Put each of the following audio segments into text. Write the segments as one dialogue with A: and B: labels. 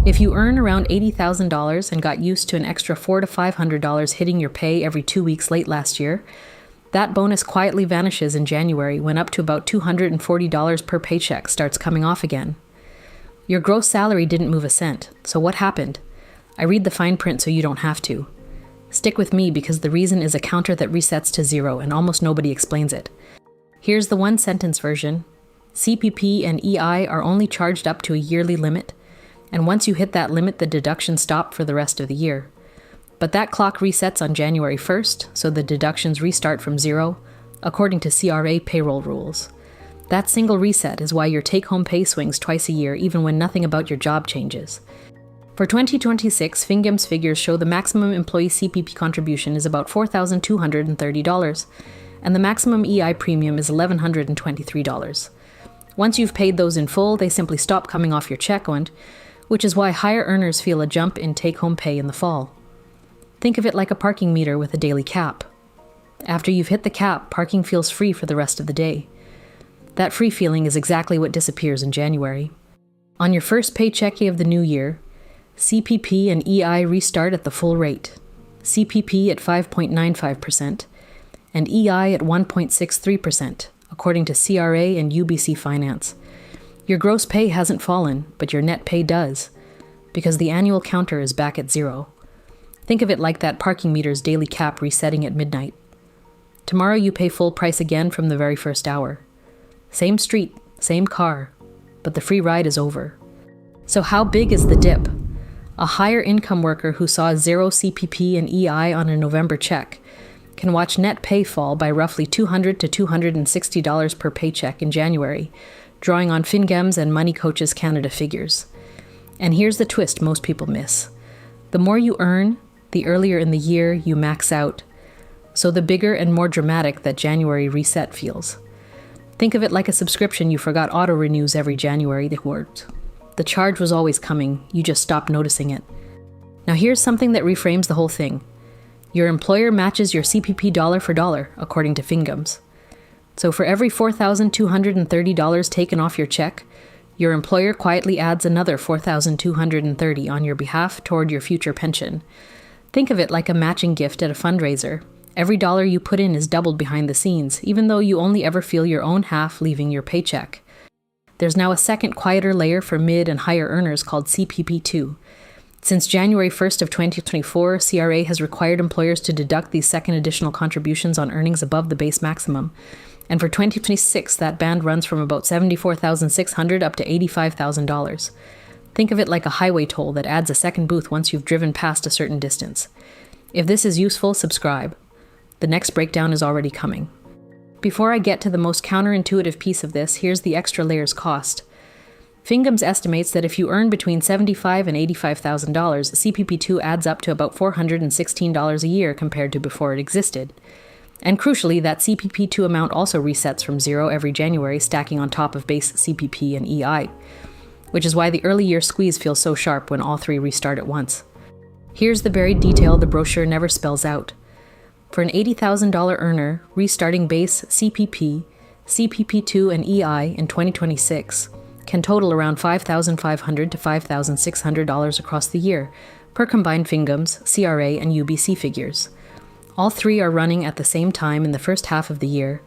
A: If you earn around $80,000 and got used to an extra $400 to $500 hitting your pay every 2 weeks late last year, that bonus quietly vanishes in January when up to about $240 per paycheck starts coming off again. Your gross salary didn't move a cent, so what happened? I read the fine print so you don't have to. Stick with me because the reason is a counter that resets to zero and almost nobody explains it. Here's the one-sentence version. CPP and EI are only charged up to a yearly limit, and once you hit that limit, the deductions stop for the rest of the year. But that clock resets on January 1st, so the deductions restart from zero, according to CRA payroll rules. That single reset is why your take-home pay swings twice a year, even when nothing about your job changes. For 2026, Fingam's figures show the maximum employee CPP contribution is about $4,230, and the maximum EI premium is $1,123. Once you've paid those in full, they simply stop coming off your check, which is why higher earners feel a jump in take-home pay in the fall. Think of it like a parking meter with a daily cap. After you've hit the cap, parking feels free for the rest of the day. That free feeling is exactly what disappears in January. On your first Paycheque of the new year, CPP and EI restart at the full rate, CPP at 5.95% and EI at 1.63%, according to CRA and UBC Finance. Your gross pay hasn't fallen, but your net pay does, because the annual counter is back at zero. Think of it like that parking meter's daily cap resetting at midnight. Tomorrow you pay full price again from the very first hour. Same street, same car, but the free ride is over. So how big is the dip? A higher income worker who saw zero CPP and EI on a November check can watch net pay fall by roughly $200 to $260 per paycheck in January, drawing on Fingam's and Money Coaches Canada figures. And here's the twist most people miss. The more you earn, the earlier in the year you max out, so the bigger and more dramatic that January reset feels. Think of it like a subscription you forgot auto-renews every January that worked. The charge was always coming, you just stopped noticing it. Now here's something that reframes the whole thing. Your employer matches your CPP dollar for dollar, according to Fingam's. So for every $4,230 taken off your check, your employer quietly adds another $4,230 on your behalf toward your future pension. Think of it like a matching gift at a fundraiser. Every dollar you put in is doubled behind the scenes, even though you only ever feel your own half leaving your paycheck. There's now a second, quieter layer for mid and higher earners called CPP2. Since January 1st of 2024, CRA has required employers to deduct these second additional contributions on earnings above the base maximum. And for 2026, that band runs from about $74,600 up to $85,000. Think of it like a highway toll that adds a second booth once you've driven past a certain distance. If this is useful, subscribe. The next breakdown is already coming. Before I get to the most counterintuitive piece of this, here's the extra layer's cost. Fingam's estimates that if you earn between $75,000 and $85,000, CPP2 adds up to about $416 a year compared to before it existed. And crucially, that CPP2 amount also resets from zero every January, stacking on top of base CPP and EI, which is why the early year squeeze feels so sharp when all three restart at once. Here's the buried detail the brochure never spells out. For an $80,000 earner, restarting base CPP, CPP2, and EI in 2026 can total around $5,500 to $5,600 across the year, per combined Fingam's, CRA, and UBC figures. All three are running at the same time in the first half of the year,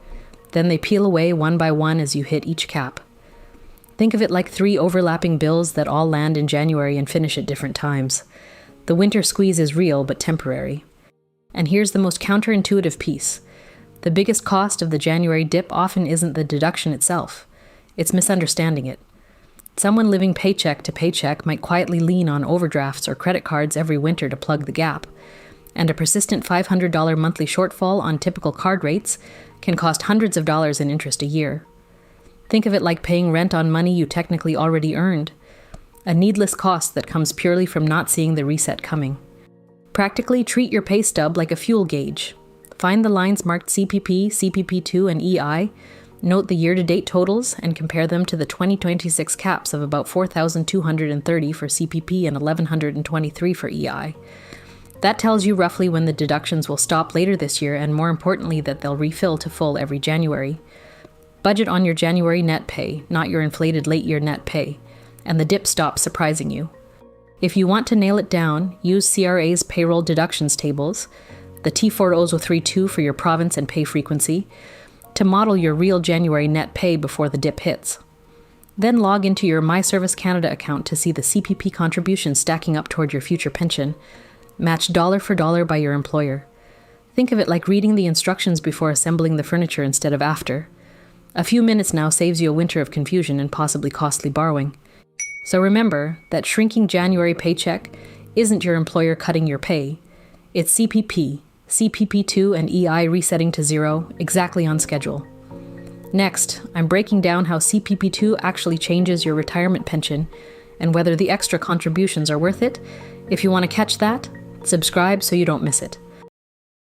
A: then they peel away one by one as you hit each cap. Think of it like three overlapping bills that all land in January and finish at different times. The winter squeeze is real but temporary. And here's the most counterintuitive piece. The biggest cost of the January dip often isn't the deduction itself. It's misunderstanding it. Someone living paycheck to paycheck might quietly lean on overdrafts or credit cards every winter to plug the gap. And a persistent $500 monthly shortfall on typical card rates can cost hundreds of dollars in interest a year. Think of it like paying rent on money you technically already earned. A needless cost that comes purely from not seeing the reset coming. Practically treat your pay stub like a fuel gauge. Find the lines marked CPP, CPP2, and EI, note the year-to-date totals, and compare them to the 2026 caps of about $4,230 for CPP and $1,123 for EI. That tells you roughly when the deductions will stop later this year, and more importantly that they'll refill to full every January. Budget on your January net pay, not your inflated late-year net pay, and the dip stops surprising you. If you want to nail it down, use CRA's payroll deductions tables, the T4032 for your province and pay frequency, to model your real January net pay before the dip hits. Then log into your My Service Canada account to see the CPP contributions stacking up toward your future pension, matched dollar for dollar by your employer. Think of it like reading the instructions before assembling the furniture instead of after. A few minutes now saves you a winter of confusion and possibly costly borrowing. So remember that shrinking January paycheck isn't your employer cutting your pay. It's CPP, CPP2 and EI resetting to zero, exactly on schedule. Next, I'm breaking down how CPP2 actually changes your retirement pension and whether the extra contributions are worth it. If you want to catch that, subscribe so you don't miss it.